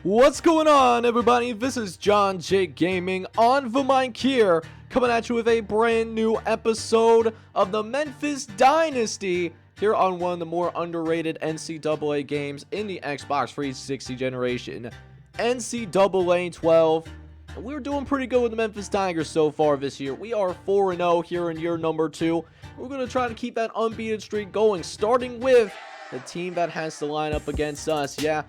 What's going on, everybody? This is John J Gaming on the mic here, coming at you with a brand new episode of the Memphis Dynasty here on one of the more underrated NCAA games in the Xbox 360 generation, NCAA 12. And we're doing pretty good with the Memphis Tigers so far this year. We are 4-0 here in year number 2. We're going to try to keep that unbeaten streak going, starting with the team that has to line up against us. Yeah,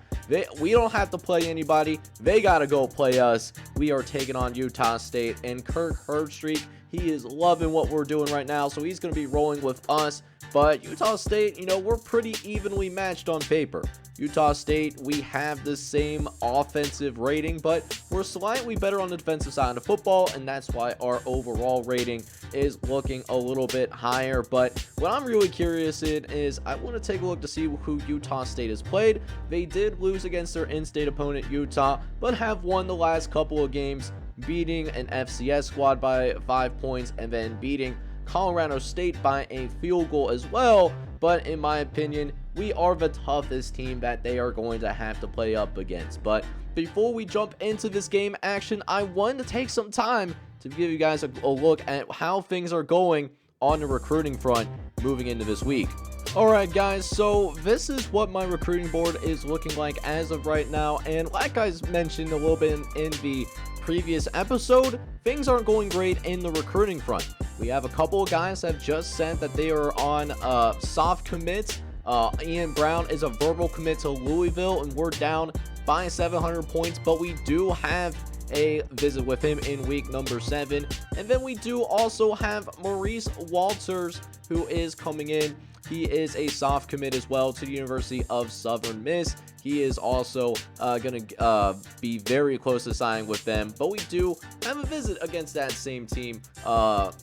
we don't have to play anybody. They got to go play us. We are taking on Utah State, and Kirk Herbstreit, he is loving what we're doing right now, so he's going to be rolling with us. But Utah State, you know, we're pretty evenly matched on paper. Utah State, we have the same offensive rating, but we're slightly better on the defensive side of the football, and that's why our overall rating is looking a little bit higher. But what I'm really curious in is I want to take a look to see who Utah State has played. They did lose against their in-state opponent, Utah, but have won the last couple of games, beating an FCS squad by 5 points and then beating Colorado State by a field goal as well. But in my opinion, we are the toughest team that they are going to have to play up against. But before we jump into this game action, I wanted to take some time to give you guys a look at how things are going on the recruiting front moving into this week. Alright guys, so this is what my recruiting board is looking like as of right now, and like I mentioned a little bit in the previous episode, things aren't going great in the recruiting front. We have a couple of guys that have just said that they are on soft commits. Ian Brown is a verbal commit to Louisville, and we're down by 700 points, but we do have a visit with him in week number 7. And then we do also have Maurice Walters, who is coming in. He is a soft commit as well to the University of Southern Miss. He is also going to be very close to signing with them. But we do have a visit against that same team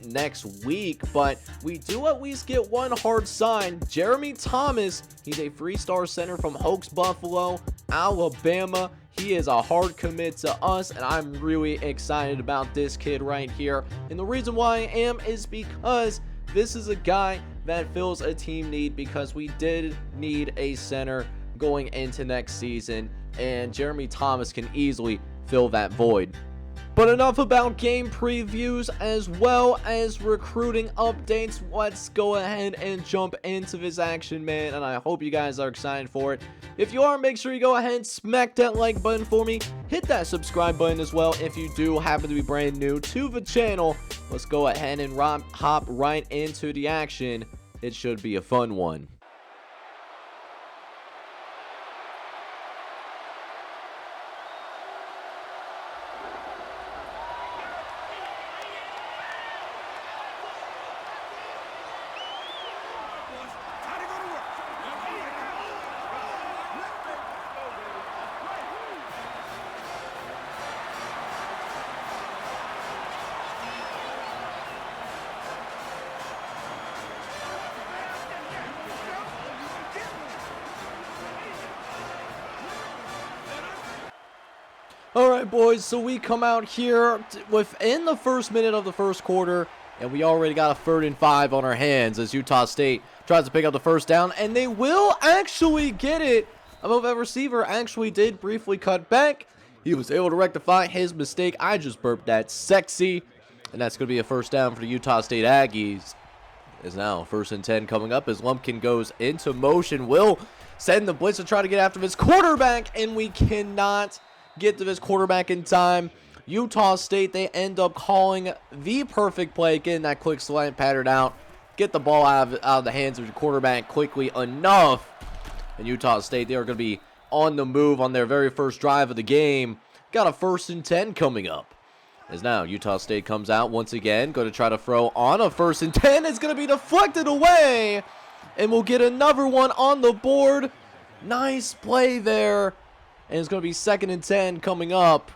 next week. But we do at least get one hard sign. Jeremy Thomas, he's a 3-star center from Hoax Buffalo, Alabama. He is a hard commit to us, and I'm really excited about this kid right here. And the reason why I am is because this is a guy that fills a team need, because we did need a center going into next season, and Jeremy Thomas can easily fill that void. But enough about game previews as well as recruiting updates. Let's go ahead and jump into this action, man, and I hope you guys are excited for it. If you are, make sure you go ahead and smack that like button for me. Hit that subscribe button as well if you do happen to be brand new to the channel. Let's go ahead and hop right into the action. It should be a fun one. Alright boys, so we come out here within the first minute of the first quarter, and we already got a 3rd and 5 on our hands as Utah State tries to pick up the first down, and they will actually get it. Although that receiver actually did briefly cut back, he was able to rectify his mistake. I just burped that sexy, and that's going to be a first down for the Utah State Aggies. Is now 1st and 10 coming up as Lumpkin goes into motion, will send the blitz to try to get after his quarterback, and we cannot get to this quarterback in time. Utah State, they end up calling the perfect play, getting that quick slant pattern out, get the ball out of the hands of the quarterback quickly enough, and Utah State, they are going to be on the move on their very first drive of the game. Got a 1st and 10 coming up, as now Utah State comes out once again, going to try to throw on a 1st and 10. It's going to be deflected away, and we'll get another one on the board. Nice play there. And it's going to be 2nd and 10 coming up.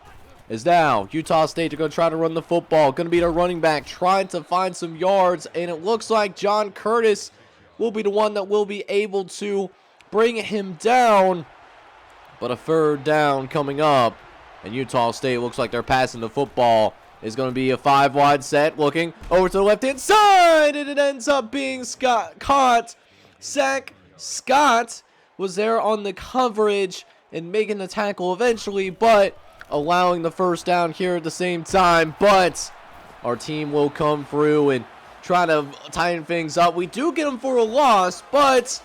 As now, Utah State are going to try to run the football. Going to be their running back trying to find some yards. And it looks like John Curtis will be the one that will be able to bring him down. But a 3rd down coming up. And Utah State looks like they're passing the football. It's going to be a 5-wide set. Looking over to the left-hand side. And it ends up being caught. Zach Scott was there on the coverage. and making the tackle eventually, but allowing the first down here at the same time. But our team will come through and try to tighten things up. We do get them for a loss, but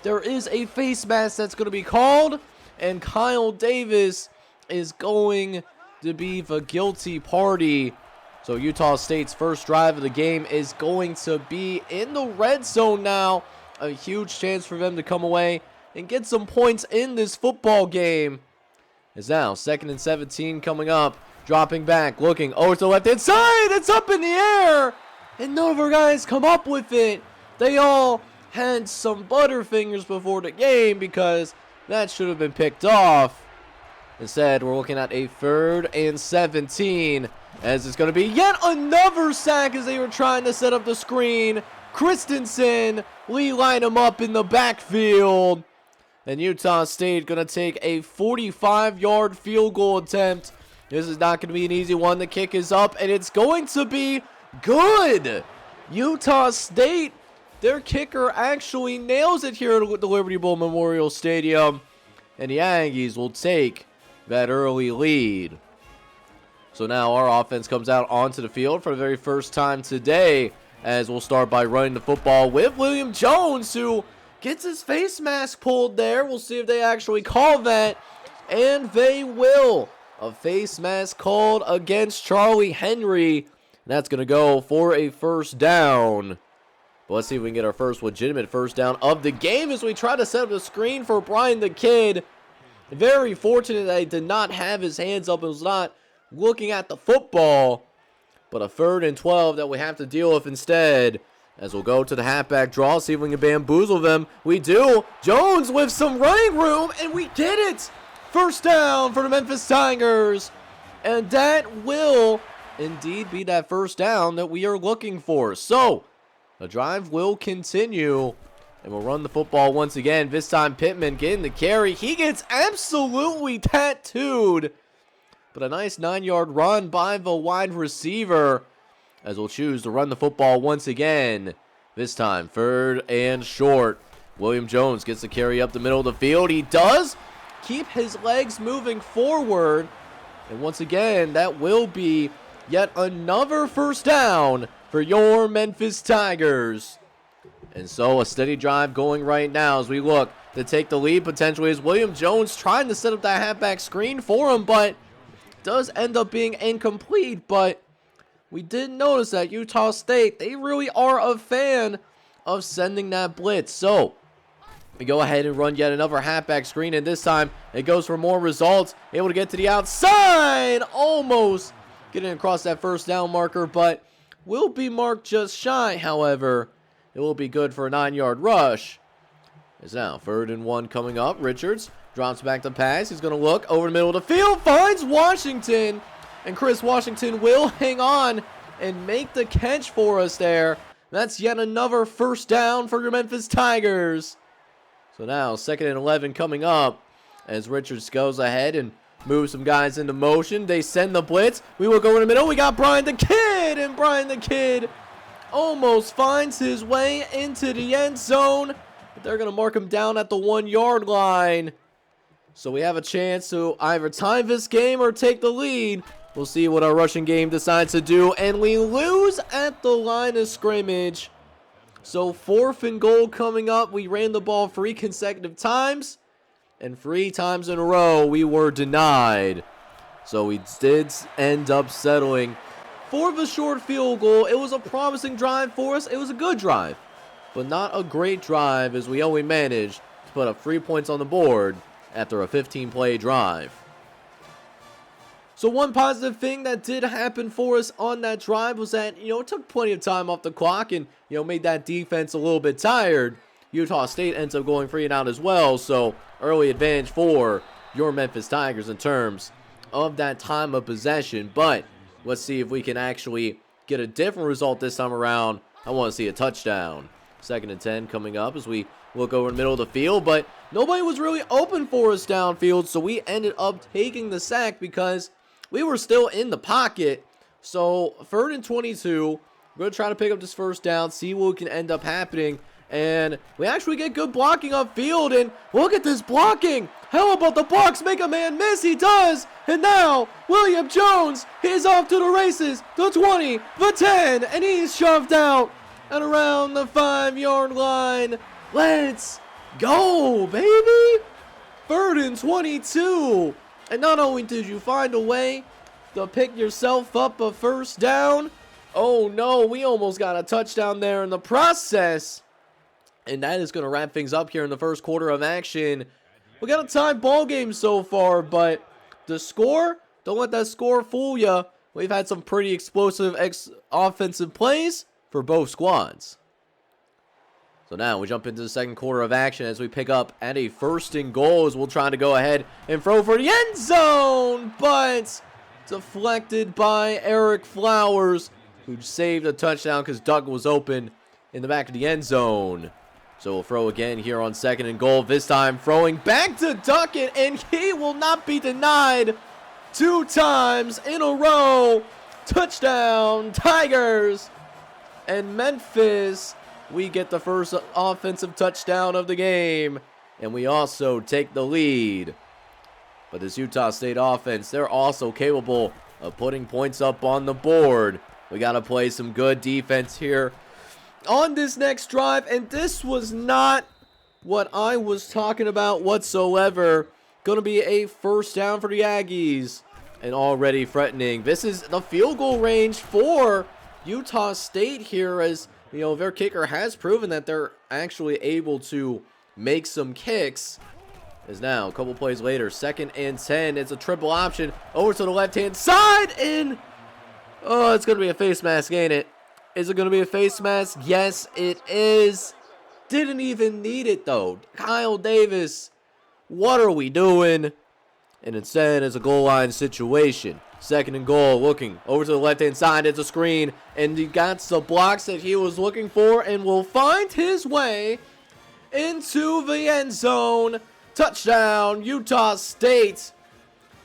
there is a face mask that's going to be called, and Kyle Davis is going to be the guilty party. So Utah State's first drive of the game is going to be in the red zone now. A huge chance for them to come away and get some points in this football game. It's now 2nd and 17 coming up. Dropping back, looking over to the left-hand side. It's up in the air. And none of our guys come up with it. They all had some butterfingers before the game because that should have been picked off. Instead, we're looking at a 3rd and 17. As it's going to be yet another sack as they were trying to set up the screen. Christensen, Lee line him up in the backfield. And Utah State going to take a 45-yard field goal attempt. This is not going to be an easy one. The kick is up, and it's going to be good. Utah State, their kicker actually nails it here at the Liberty Bowl Memorial Stadium. And the Aggies will take that early lead. So now our offense comes out onto the field for the very first time today, as we'll start by running the football with William Jones, who gets his face mask pulled there. We'll see if they actually call that, and they will. A face mask called against Charlie Henry. That's going to go for a first down. But let's see if we can get our first legitimate first down of the game as we try to set up the screen for Brian the Kid. Very fortunate that he did not have his hands up and was not looking at the football. But a 3rd and 12 that we have to deal with instead. As we'll go to the halfback draw, see if we can bamboozle them. We do. Jones with some running room, and we get it. First down for the Memphis Tigers. And that will indeed be that first down that we are looking for. So, the drive will continue. And we'll run the football once again. This time Pittman getting the carry. He gets absolutely tattooed. But a nice 9-yard run by the wide receiver. As we'll choose to run the football once again. This time 3rd and short. William Jones gets the carry up the middle of the field. He does keep his legs moving forward. And once again, that will be yet another first down for your Memphis Tigers. And so a steady drive going right now as we look to take the lead potentially, as William Jones trying to set up that halfback screen for him, but does end up being incomplete. But we did notice that Utah State, they really are a fan of sending that blitz. So we go ahead and run yet another halfback screen, and this time it goes for more results. Able to get to the outside, almost getting across that first down marker, but will be marked just shy. However, it will be good for a 9-yard rush. It's now 3rd and 1 coming up. Richards drops back to pass. He's going to look over the middle of the field, finds Washington, and Chris Washington will hang on and make the catch for us there. That's yet another first down for your Memphis Tigers. So now 2nd and 11 coming up as Richards goes ahead and moves some guys into motion. They send the blitz. We will go in the middle. We got Brian the Kid, and Brian the Kid almost finds his way into the end zone. But they're going to mark him down at the 1-yard line. So we have a chance to either tie this game or take the lead. We'll see what our rushing game decides to do. And we lose at the line of scrimmage. So 4th and goal coming up. We ran the ball 3 consecutive times. And 3 times in a row we were denied. So we did end up settling for the short field goal. It was a promising drive for us. It was a good drive, but not a great drive, as we only managed to put up 3 points on the board after a 15-play drive. So one positive thing that did happen for us on that drive was that, it took plenty of time off the clock and, made that defense a little bit tired. Utah State ends up going 3 and out as well, so early advantage for your Memphis Tigers in terms of that time of possession. But let's see if we can actually get a different result this time around. I want to see a touchdown. 2nd and 10 coming up as we look over the middle of the field, but nobody was really open for us downfield, so we ended up taking the sack because we were still in the pocket. So 3rd and 22, we're going to try to pick up this first down, see what can end up happening. And we actually get good blocking upfield, and look at this blocking. How about the Bucks make a man miss? He does. And now William Jones, he's off to the races. The 20, the 10, and he's shoved out and around the 5-yard line. Let's go, baby. 3rd and 22. And not only did you find a way to pick yourself up a first down, oh no, we almost got a touchdown there in the process. And that is going to wrap things up here in the first quarter of action. We got a tied ball game so far, but the score, don't let that score fool you. We've had some pretty explosive offensive plays for both squads. So now we jump into the second quarter of action as we pick up at a 1st and goal as we'll try to go ahead and throw for the end zone, but deflected by Eric Flowers, who saved a touchdown because Doug was open in the back of the end zone. So we'll throw again here on 2nd and goal. This time throwing back to Duckett, and he will not be denied 2 times in a row. Touchdown, Tigers. And Memphis, we get the first offensive touchdown of the game. And we also take the lead. But this Utah State offense, they're also capable of putting points up on the board. We got to play some good defense here on this next drive, and this was not what I was talking about whatsoever. Gonna be a first down for the Aggies, and already threatening. This is the field goal range for Utah State here, as you know, their kicker has proven that they're actually able to make some kicks. As now, a couple plays later, 2nd and 10, it's a triple option over to the left-hand side, and oh, it's gonna be a face mask, ain't it? Is it going to be a face mask? Yes, it is. Didn't even need it, though. Kyle Davis, what are we doing? And instead, it's a goal line situation. 2nd and goal, looking over to the left-hand side. It's a screen, and he got the blocks that he was looking for and will find his way into the end zone. Touchdown, Utah State.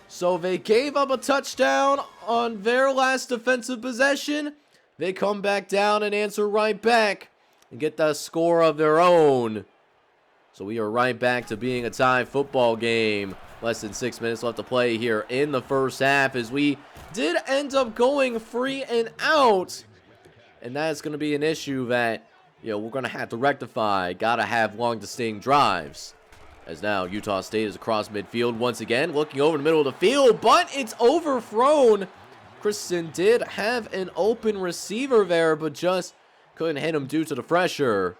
So they gave up a touchdown on their last defensive possession. They come back down and answer right back and get the score of their own. So we are right back to being a tie football game. Less than 6 minutes left to play here in the first half, as we did end up going 3 and out. And that's going to be an issue that, you know, we're going to have to rectify. Got to have long distinct drives. As now Utah State is across midfield once again, looking over the middle of the field, but it's overthrown. Christensen did have an open receiver there, but just couldn't hit him due to the pressure.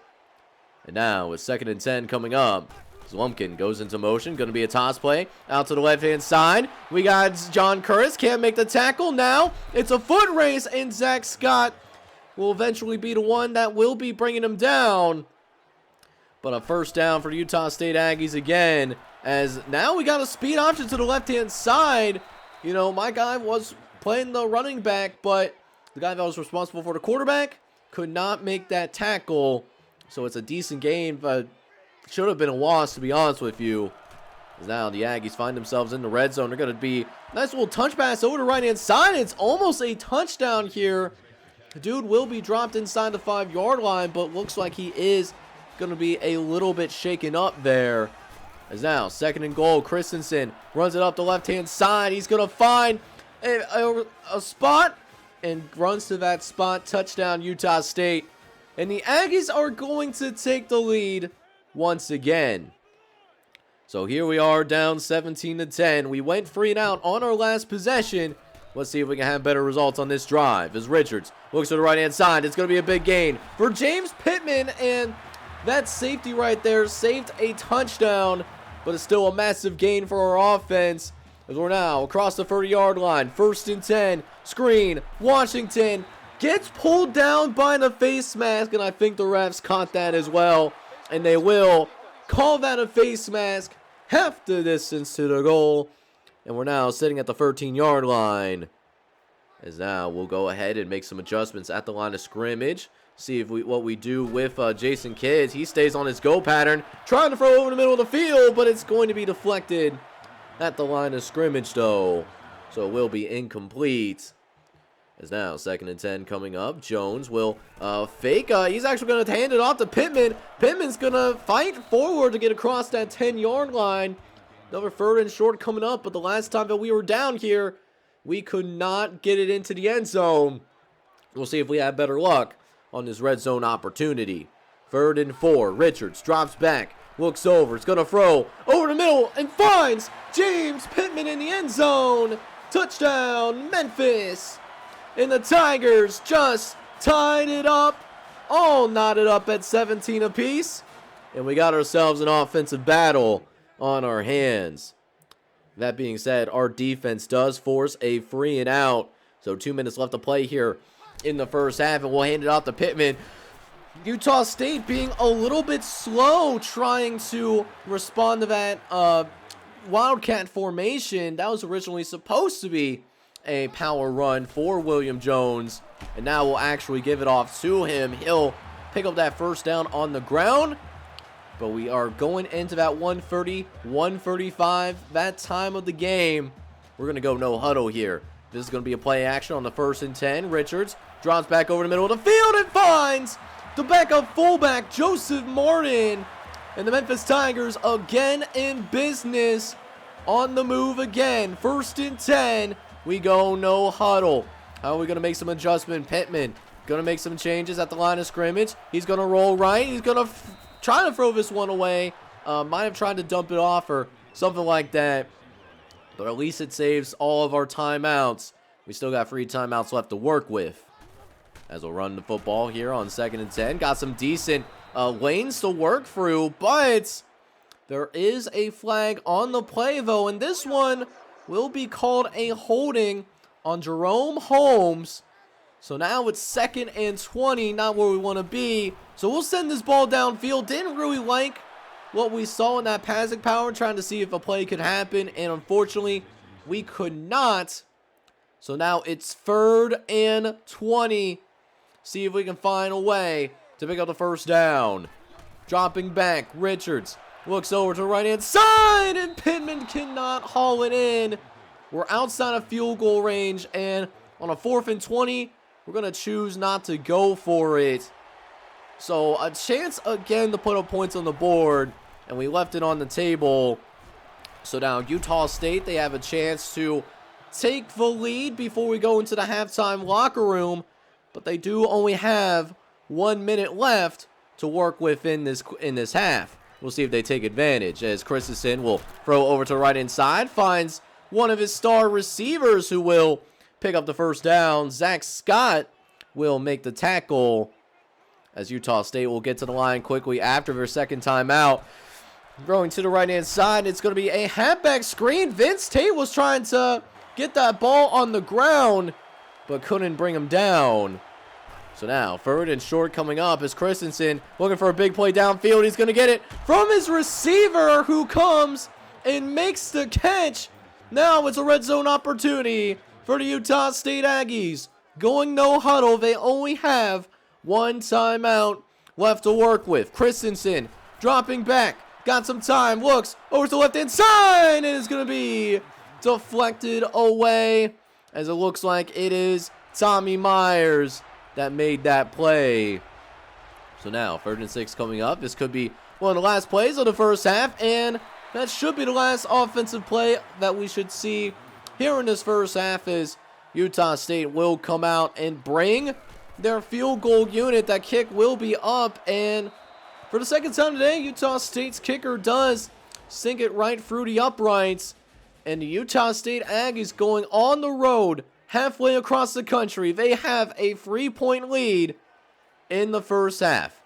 And now with 2nd and 10 coming up, Zlumpkin goes into motion. Going to be a toss play out to the left-hand side. We got John Curtis. Can't make the tackle. Now it's a foot race, and Zach Scott will eventually be the one that will be bringing him down. But a first down for the Utah State Aggies again, as now we got a speed option to the left-hand side. You know, my guy was playing the running back, but the guy that was responsible for the quarterback could not make that tackle. So it's a decent game, but should have been a loss, to be honest with you. As now the Aggies find themselves in the red zone. They're going to be nice little touch pass over the right-hand side. It's almost a touchdown here. The dude will be dropped inside the 5-yard line, but looks like he is going to be a little bit shaken up there. As now 2nd and goal, Christensen runs it up the left-hand side. He's going to find a spot and runs to that spot. Touchdown, Utah State. And the Aggies are going to take the lead once again. So here we are down 17-10. We went 3 and out on our last possession. Let's see if we can have better results on this drive. As Richards looks to the right-hand side, it's going to be a big gain for James Pittman, and that safety right there saved a touchdown, but it's still a massive gain for our offense. As we're now across the 30-yard line, 1st and 10, screen, Washington gets pulled down by the face mask, and I think the refs caught that as well, and they will call that a face mask, half the distance to the goal, and we're now sitting at the 13-yard line. As now we'll go ahead and make some adjustments at the line of scrimmage. See if what we do with Jason Kidd. He stays on his go pattern, trying to throw over the middle of the field, but it's going to be deflected at the line of scrimmage, though. So it will be incomplete. As now, 2nd and 10 coming up. Jones will fake. He's actually going to hand it off to Pittman. Pittman's going to fight forward to get across that 10-yard line. Another 3rd and short coming up, but the last time that we were down here, we could not get it into the end zone. We'll see if we have better luck on this red zone opportunity. 3rd and 4. Richards drops back, looks over. It's going to throw over the middle and finds James Pittman in the end zone. Touchdown, Memphis. And the Tigers just tied it up, all knotted up at 17 apiece. And we got ourselves an offensive battle on our hands. That being said, our defense does force a 3 and out. So 2 minutes left to play here in the first half, and we'll hand it off to Pittman. Utah State being a little bit slow trying to respond to that Wildcat formation. That was originally supposed to be a power run for William Jones, and now we'll actually give it off to him. He'll pick up that 1st down on the ground, but we are going into that 1:35 that time of the game. We're gonna go no huddle here. This is gonna be a play action on the 1st and 10. Richards drops back over the middle of the field and finds the backup fullback Joseph Martin, and the Memphis Tigers again in business, on the move again. 1st and 10. We go no huddle. How are we going to make some adjustment? Pittman going to make some changes at the line of scrimmage. He's going to roll right. He's going to try to throw this one away. Might have tried to dump it off or something like that. But at least it saves all of our timeouts. We still got 3 timeouts left to work with. As we'll run the football here on 2nd and 10. Got some decent lanes to work through. But there is a flag on the play, though. And this one will be called a holding on Jerome Holmes. So now it's 2nd and 20, not where we want to be. So we'll send this ball downfield. Didn't really like what we saw in that passing power, trying to see if a play could happen, and unfortunately, we could not. So now it's 3rd and 20. See if we can find a way to pick up the 1st down. Dropping back, Richards looks over to the right-hand side, and Pittman cannot haul it in. We're outside of field goal range, and on a 4th and 20, we're going to choose not to go for it. So a chance again to put up points on the board, and we left it on the table. So now Utah State, they have a chance to take the lead before we go into the halftime locker room, but they do only have 1 minute left to work with in this half. We'll see if they take advantage, as Christensen will throw over to the right inside, finds one of his star receivers who will pick up the 1st down. Zach Scott will make the tackle, as Utah State will get to the line quickly after their 2nd timeout. Throwing to the right-hand side, it's going to be a halfback screen. Vince Tate was trying to get that ball on the ground, but couldn't bring him down. So now, 3rd and short coming up is Christensen looking for a big play downfield. He's going to get it from his receiver, who comes and makes the catch. Now it's a red zone opportunity for the Utah State Aggies. Going no huddle, they only have 1 timeout left to work with. Christensen dropping back, got some time, looks over to the left-hand side, and it's going to be deflected away, as it looks like it is Tommy Myers that made that play. So now, 3rd and 6 coming up. This could be one of the last plays of the first half, and that should be the last offensive play that we should see here in this first half, as Utah State will come out and bring their field goal unit. That kick will be up, and for the 2nd time today, Utah State's kicker does sink it right through the uprights, and the Utah State Aggies going on the road halfway across the country. They have a 3-point lead in the first half.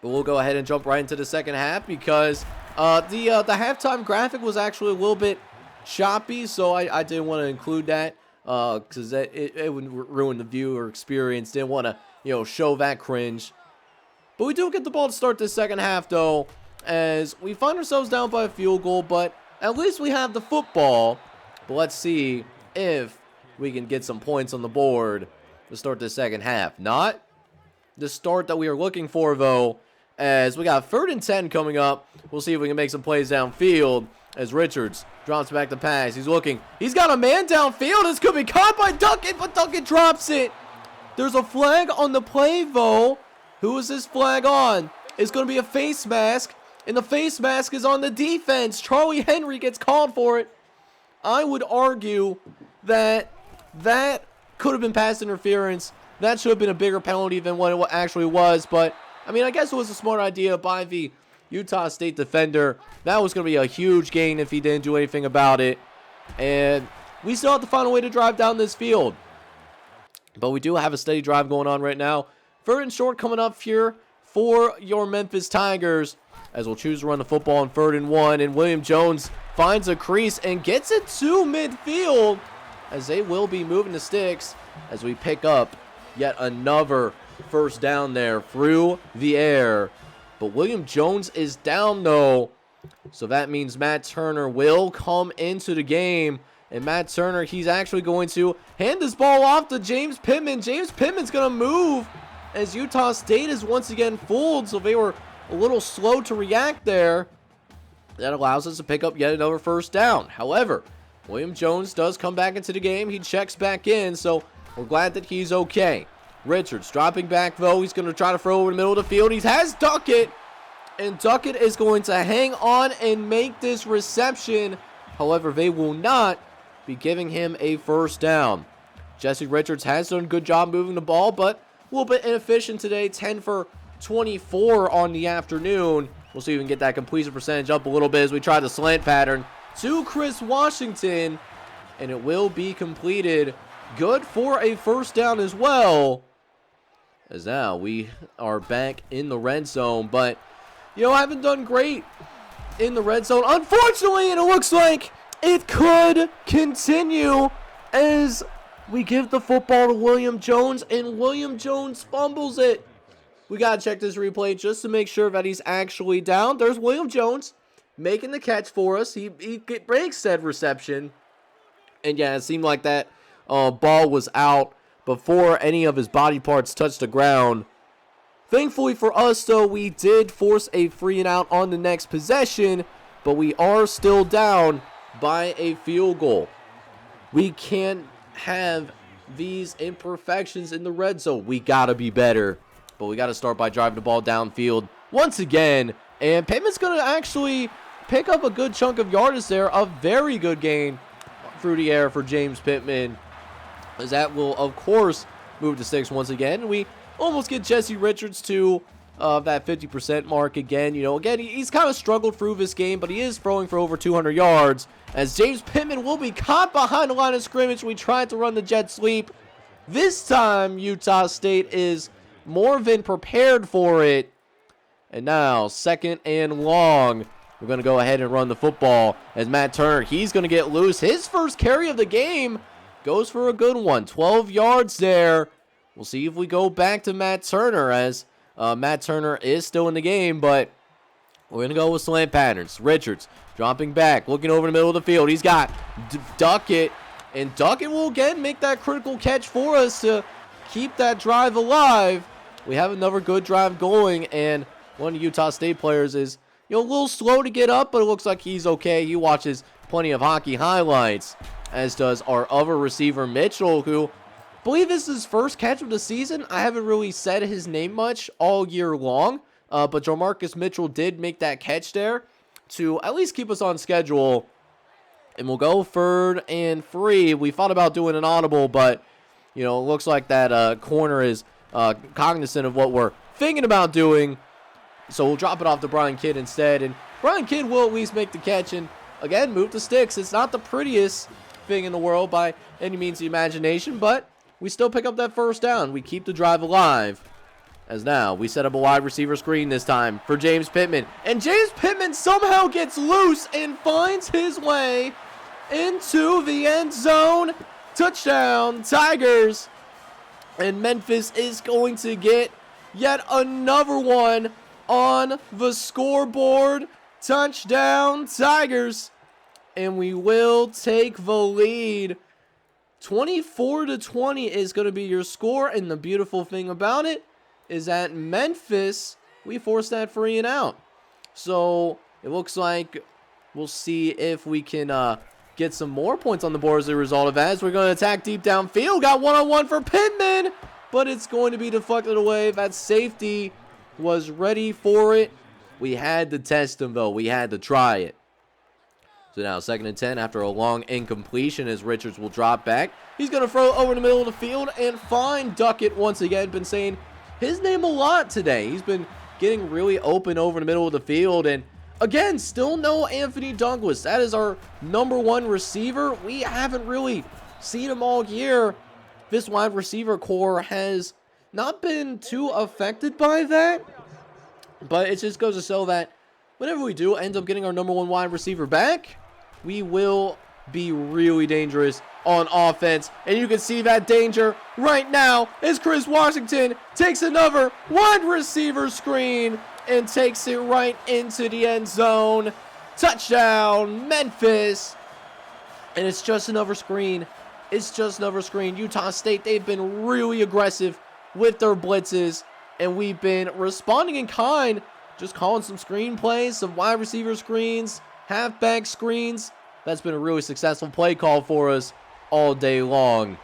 But we'll go ahead and jump right into the second half, because the halftime graphic was actually a little bit choppy, so I didn't want to include that because it would ruin the viewer experience. Didn't want to show that cringe. But we do get the ball to start this second half, though, as we find ourselves down by a field goal, but at least we have the football. But let's see if we can get some points on the board to start the second half. Not the start that we are looking for, though, as we got 3rd and 10 coming up. We'll see if we can make some plays downfield. As Richards drops back the pass. He's looking. He's got a man downfield. This could be caught by Duckett, but Duckett drops it. There's a flag on the play, though. Who is this flag on? It's going to be a face mask, and the face mask is on the defense. Charlie Henry gets called for it. I would argue that that could have been pass interference. That should have been a bigger penalty than what it actually was, but I mean, I guess it was a smart idea by the Utah State defender. That was going to be a huge gain if he didn't do anything about it. And we still have to find a way to drive down this field. But we do have a steady drive going on right now. 3rd and short coming up here for your Memphis Tigers, as we'll choose to run the football on 3rd and 1. And William Jones finds a crease and gets it to midfield, as they will be moving the sticks as we pick up yet another first down there through the air. But William Jones is down, though, so that means Matt Turner will come into the game. And Matt Turner, he's actually going to hand this ball off to James Pittman. James Pittman's going to move, as Utah State is once again fooled, so they were a little slow to react there. That allows us to pick up yet another first down. However, William Jones does come back into the game. He checks back in, so we're glad that he's okay. Richards dropping back, though. He's going to try to throw over the middle of the field. He has Duckett, and Duckett is going to hang on and make this reception. However, they will not be giving him a first down. Jesse Richards has done a good job moving the ball, but a little bit inefficient today. 10 for 24 on the afternoon. We'll see if we can get that completion percentage up a little bit as we try the slant pattern to Chris Washington, and it will be completed. Good for a first down as well, as now we are back in the red zone. But, you know, I haven't done great in the red zone, unfortunately, and it looks like it could continue as we give the football to William Jones, and William Jones fumbles it. We got to check this replay just to make sure that he's actually down. There's William Jones making the catch for us. He breaks said reception. And yeah, it seemed like that ball was out before any of his body parts touched the ground. Thankfully for us, though, we did force a 3 and out on the next possession, but we are still down by a field goal. We can't have these imperfections in the red zone. We got to be better, but we got to start by driving the ball downfield once again. And Pittman's going to actually pick up a good chunk of yardage there. A very good gain through the air for James Pittman, as that will, of course, move to 6 once again. We almost get Jesse Richards to that 50% mark again. You know, again, he's kind of struggled through this game, but he is throwing for over 200 yards, as James Pittman will be caught behind the line of scrimmage. We tried to run the jet sweep. This time, Utah State is more than prepared for it. And now, 2nd and long. We're going to go ahead and run the football as Matt Turner, he's going to get loose. His first carry of the game goes for a good one. 12 yards there. We'll see if we go back to Matt Turner, as Matt Turner is still in the game, but we're going to go with slant patterns. Richards dropping back, looking over the middle of the field. He's got Duckett, and Duckett will again make that critical catch for us to keep that drive alive. We have another good drive going, and one of the Utah State players is, you know, a little slow to get up, but it looks like he's okay. He watches plenty of hockey highlights, as does our other receiver, Mitchell, who I believe this is his first catch of the season. I haven't really said his name much all year long, but Jamarcus Mitchell did make that catch there to at least keep us on schedule. And we'll go 3rd and 3. We thought about doing an audible, but, you know, it looks like that corner is cognizant of what we're thinking about doing. So we'll drop it off to Brian Kidd instead. And Brian Kidd will at least make the catch and, again, move the sticks. It's not the prettiest thing in the world by any means of the imagination, but we still pick up that first down. We keep the drive alive. As now we set up a wide receiver screen this time for James Pittman. And James Pittman somehow gets loose and finds his way into the end zone. Touchdown, Tigers. And Memphis is going to get yet another one on the scoreboard. Touchdown, Tigers. And we will take the lead. 24-20 is going to be your score. And the beautiful thing about it is that Memphis, we forced that 3 and out. So it looks like We'll see if we can get some more points on the board as a result of that. As we're going to attack deep downfield. Got one-on-one for Pittman, but it's going to be deflected away. That safety was ready for it. We had to test him, though. We had to try it. So now 2nd and 10 after a long incompletion as Richards will drop back. He's going to throw over the middle of the field and find Duckett once again. Been saying his name a lot today. He's been getting really open over the middle of the field. And again, still no Anthony Douglas. That is our #1 receiver. We haven't really seen him all year. This wide receiver core has not been too affected by that. But it just goes to show that whenever we do end up getting our #1 wide receiver back, we will be really dangerous on offense. And you can see that danger right now as Chris Washington takes another wide receiver screen and takes it right into the end zone. Touchdown, Memphis. And it's just another screen. It's just another screen. Utah State, they've been really aggressive with their blitzes, and we've been responding in kind, just calling some screen plays, some wide receiver screens, halfback screens. That's been a really successful play call for us all day long.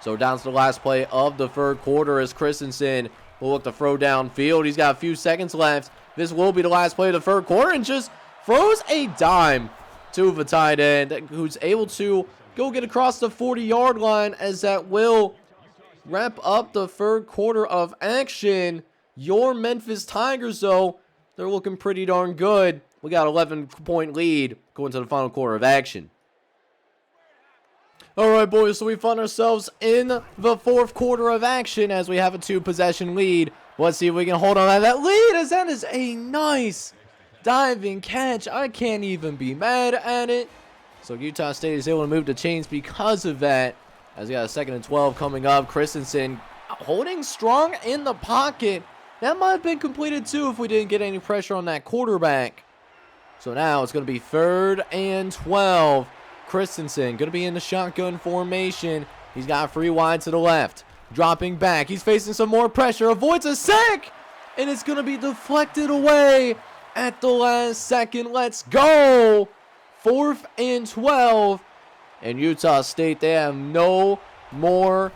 So down to the last play of the 3rd quarter as Christensen will look to throw downfield. He's got a few seconds left. This will be the last play of the 3rd quarter, and just throws a dime to the tight end, who's able to go get across the 40-yard line, as that will wrap up the 3rd quarter of action. Your Memphis Tigers, though, they're looking pretty darn good. We got an 11-point lead going to the final quarter of action. All right, boys, so we find ourselves in the 4th quarter of action as we have a 2-possession lead. Let's see if we can hold on to that lead, as that is a nice diving catch. I can't even be mad at it. So Utah State is able to move the chains because of that. As we got a 2nd and 12 coming up. Christensen holding strong in the pocket. That might have been completed too if we didn't get any pressure on that quarterback. So now it's going to be 3rd and 12. Christensen going to be in the shotgun formation. He's got 3 wide to the left. Dropping back. He's facing some more pressure. Avoids a sack. And it's going to be deflected away at the last second. Let's go. 4th and 12. And Utah State, they have no more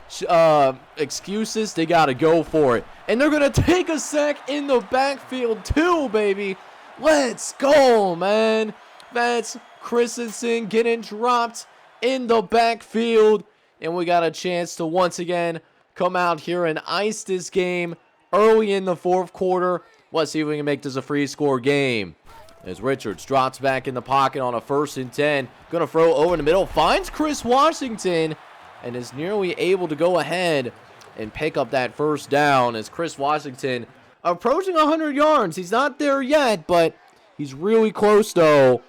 excuses. They got to go for it. And they're going to take a sack in the backfield too, baby. Let's go, man. That's Christensen getting dropped in the backfield. And we got a chance to once again come out here and ice this game early in the 4th quarter. Let's see if we can make this a free score game. As Richards drops back in the pocket on a 1st and 10. Going to throw over in the middle. Finds Chris Washington. And is nearly able to go ahead and pick up that 1st down. As Chris Washington approaching 100 yards. He's not there yet, but he's really close though.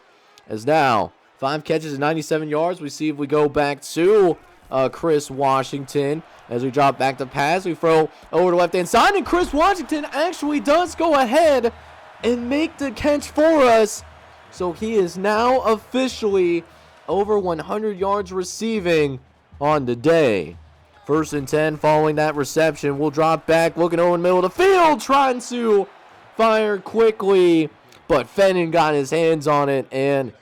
As now, 5 catches and 97 yards. We see if we go back to Chris Washington. As we drop back to pass, we throw over the left-hand side. And Chris Washington actually does go ahead and make the catch for us. So he is now officially over 100 yards receiving on the day. 1st and 10 following that reception. We'll drop back, looking over the middle of the field, trying to fire quickly. But Fenton got his hands on it, and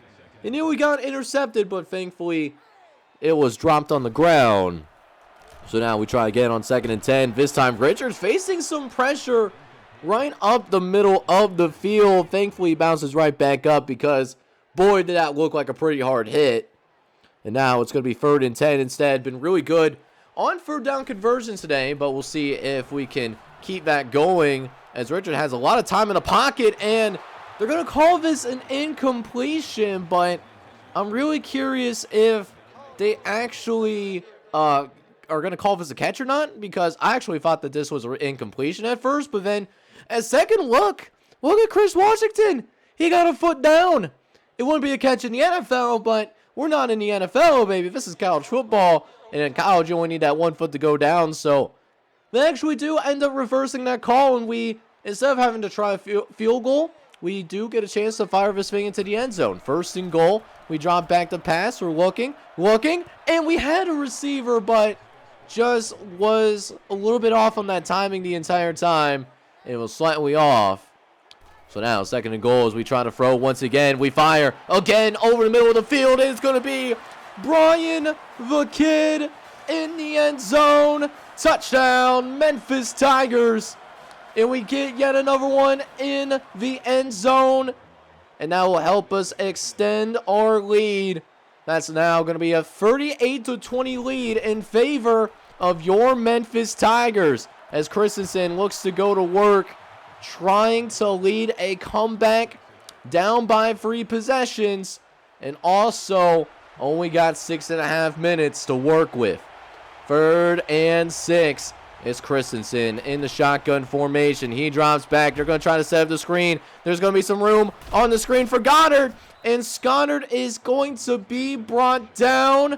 he knew he got intercepted, but thankfully it was dropped on the ground. So now we try again on 2nd and 10. This time Richards facing some pressure right up the middle of the field. Thankfully he bounces right back up, because boy did that look like a pretty hard hit. And now it's going to be 3rd and 10 instead. Been really good on 3rd down conversions today, but we'll see if we can keep that going, as Richard has a lot of time in the pocket, and they're going to call this an incompletion, but I'm really curious if they actually are going to call this a catch or not, because I actually thought that this was an incompletion at first, but then at second look at Chris Washington. He got a foot down. It wouldn't be a catch in the NFL, but we're not in the NFL, baby. This is college football, and in college you only need that 1 foot to go down, so they actually do end up reversing that call, and we, instead of having to try a field goal, we do get a chance to fire this thing into the end zone. 1st and goal. We drop back to pass. We're looking, and we had a receiver, but just was a little bit off on that timing the entire time. It was slightly off. So now, 2nd and goal as we try to throw once again. We fire again over the middle of the field. It's going to be Brian the Kid in the end zone. Touchdown, Memphis Tigers. And we get yet another one in the end zone. And that will help us extend our lead. That's now going to be a 38-20 lead in favor of your Memphis Tigers. As Christensen looks to go to work, trying to lead a comeback down by 3 possessions. And also only got 6.5 minutes to work with. 3rd and 6. It's Christensen in the shotgun formation. He drops back. They're going to try to set up the screen. There's going to be some room on the screen for Goddard. And Goddard is going to be brought down.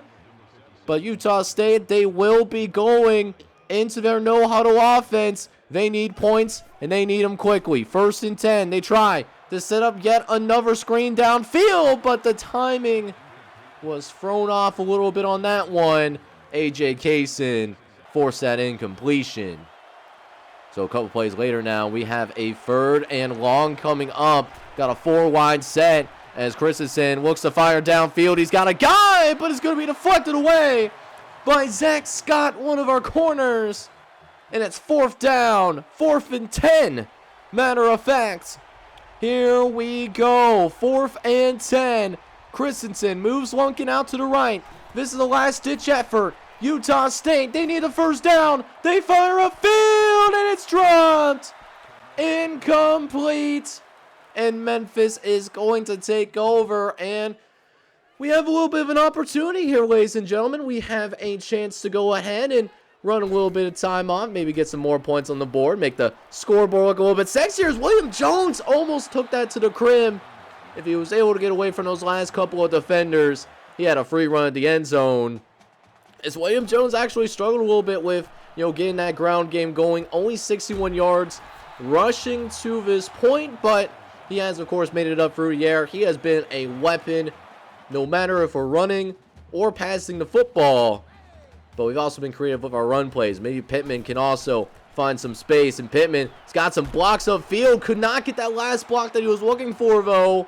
But Utah State, they will be going into their no-huddle offense. They need points, and they need them quickly. 1st and 10. They try to set up yet another screen downfield, but the timing was thrown off a little bit on that one. A.J. Kaysen forced that incompletion. So a couple plays later now, we have a 3rd and long coming up. Got a 4-wide set as Christensen looks to fire downfield. He's got a guy, but it's going to be deflected away by Zach Scott, one of our corners. And it's 4th down, 4th and 10. Matter of fact, here we go. 4th and 10. Christensen moves Lunkin out to the right. This is the last-ditch effort. Utah State, they need a 1st down. They fire upfield, and it's dropped. Incomplete. And Memphis is going to take over. And we have a little bit of an opportunity here, ladies and gentlemen. We have a chance to go ahead and run a little bit of time on. Maybe get some more points on the board. Make the scoreboard look a little bit sexier. As William Jones almost took that to the crib. If he was able to get away from those last couple of defenders, he had a free run at the end zone. As William Jones actually struggled a little bit with, getting that ground game going. Only 61 yards rushing to this point, but he has, of course, made it up through the air. He has been a weapon, no matter if we're running or passing the football. But we've also been creative with our run plays. Maybe Pittman can also find some space, and Pittman's got some blocks upfield. Could not get that last block that he was looking for, though.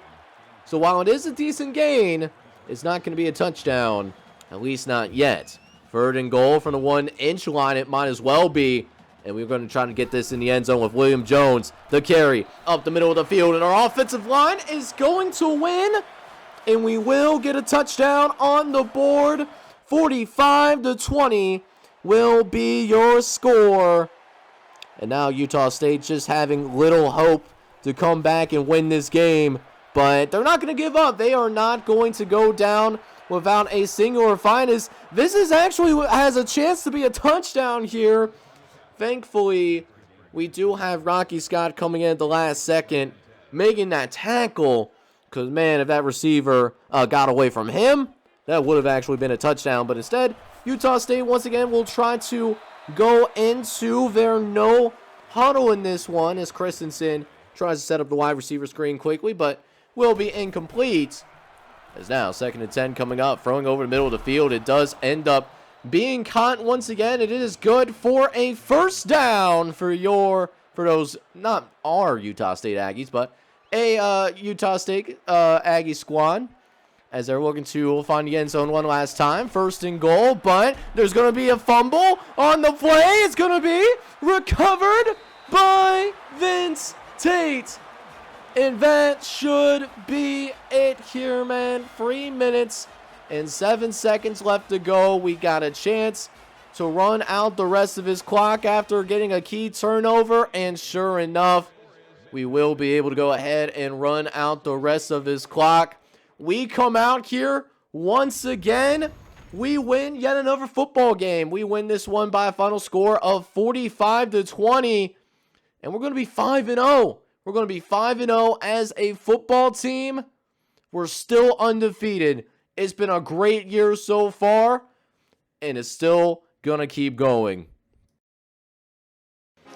So while it is a decent gain, it's not going to be a touchdown, at least not yet. 3rd and goal from the 1-inch line, it might as well be. And we're going to try to get this in the end zone with William Jones. The carry up the middle of the field, and our offensive line is going to win. And we will get a touchdown on the board. 45-20 will be your score. And now Utah State just having little hope to come back and win this game. But they're not going to give up. They are not going to go down without a single or finest. This is actually what has a chance to be a touchdown here. Thankfully, we do have Rocky Scott coming in at the last second, making that tackle. Because, man, if that receiver got away from him, that would have actually been a touchdown. But instead, Utah State, once again, will try to go into their no huddle in this one as Christensen tries to set up the wide receiver screen quickly, but will be incomplete. As now, 2nd and 10 coming up, throwing over the middle of the field. It does end up being caught once again. It is good for a 1st down for those, not our Utah State Aggies, but a Utah State Aggie squad, as they're looking to find the end zone one last time. 1st and goal, but there's going to be a fumble on the play. It's going to be recovered by Vince Tate. And that should be it here, man. 3 minutes and 7 seconds left to go. We got a chance to run out the rest of his clock after getting a key turnover. And sure enough, we will be able to go ahead and run out the rest of his clock. We come out here once again. We win yet another football game. We win this one by a final score of 45-20. And we're going to be 5-0. We're going to be 5-0 as a football team. We're still undefeated. It's been a great year so far, and it's still going to keep going.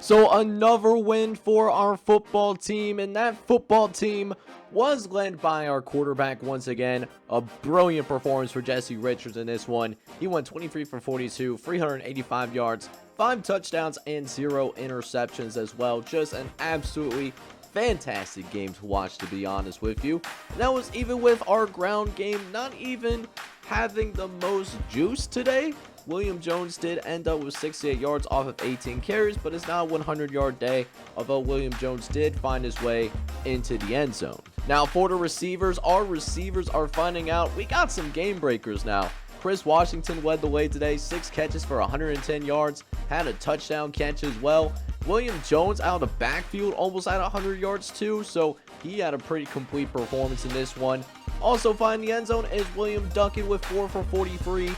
So another win for our football team, and that football team was led by our quarterback once again. A brilliant performance for Jesse Richards in this one. He went 23 for 42, 385 yards, 5 touchdowns, and 0 interceptions as well. Just an absolutely fantastic game to watch, to be honest with you. And that was even with our ground game not even having the most juice today. William Jones did end up with 68 yards off of 18 carries, but it's not a 100-yard day, although William Jones did find his way into the end zone. Now for the receivers, our receivers are finding out we got some game breakers now. Chris Washington led the way today, 6 catches for 110 yards, had a touchdown catch as well. William Jones out of the backfield almost had 100 yards too, so he had a pretty complete performance in this one. Also finding the end zone is William Duncan with 4 for 43,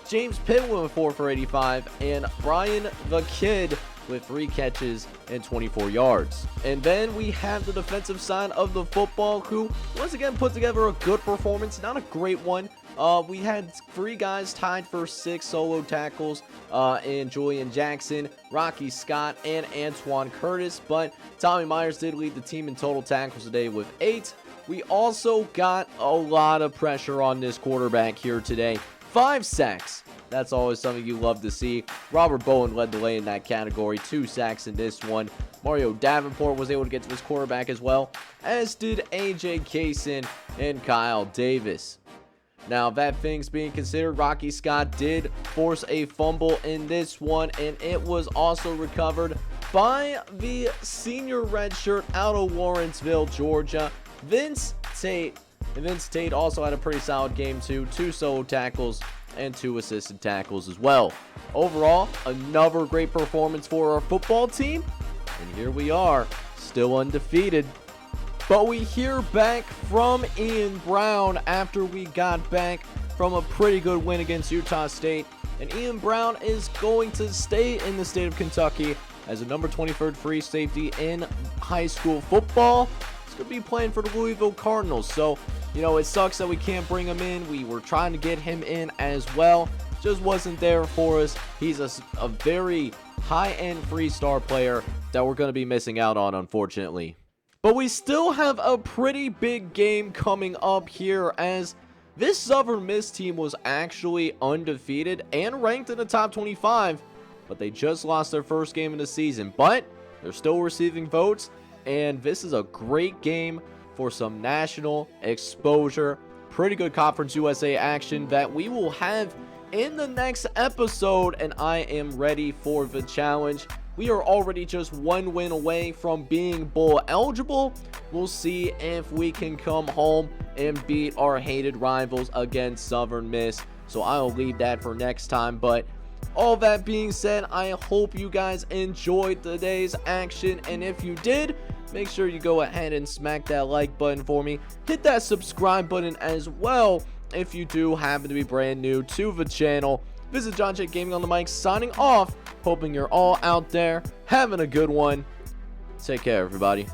James Pittman with 4 for 85, and Brian the Kid with 3 catches and 24 yards. And then we have the defensive side of the football, who once again put together a good performance, not a great one. We had 3 guys tied for 6 solo tackles in Julian Jackson, Rocky Scott, and Antoine Curtis, but Tommy Myers did lead the team in total tackles today with 8. We also got a lot of pressure on this quarterback here today. 5 sacks. That's always something you love to see. Robert Bowen led the way in that category. 2 sacks in this one. Mario Davenport was able to get to his quarterback as well, as did AJ Kaysen and Kyle Davis. Now, that things being considered, Rocky Scott did force a fumble in this one, and it was also recovered by the senior redshirt out of Lawrenceville, Georgia, Vince Tate. And Vince Tate also had a pretty solid game too. 2 solo tackles and 2 assisted tackles as well. Overall, another great performance for our football team. And here we are, still undefeated. But we hear back from Ian Brown after we got back from a pretty good win against Utah State. And Ian Brown is going to stay in the state of Kentucky as a number 23rd free safety in high school football. He's going to be playing for the Louisville Cardinals. So, you know, it sucks that we can't bring him in. We were trying to get him in as well. Just wasn't there for us. He's a very high-end three-star player that we're going to be missing out on, unfortunately. But we still have a pretty big game coming up here, as this Southern Miss team was actually undefeated and ranked in the top 25, but they just lost their first game of the season. But they're still receiving votes, and this is a great game for some national exposure. Pretty good Conference USA action that we will have in the next episode, and I am ready for the challenge. We are already just 1 win away from being bowl eligible. We'll see if we can come home and beat our hated rivals against Southern Miss. So I'll leave that for next time. But all that being said, I hope you guys enjoyed today's action. And if you did, make sure you go ahead and smack that like button for me. Hit that subscribe button as well if you do happen to be brand new to the channel. This is John J. Gaming on the mic, signing off. Hoping you're all out there having a good one. Take care, everybody.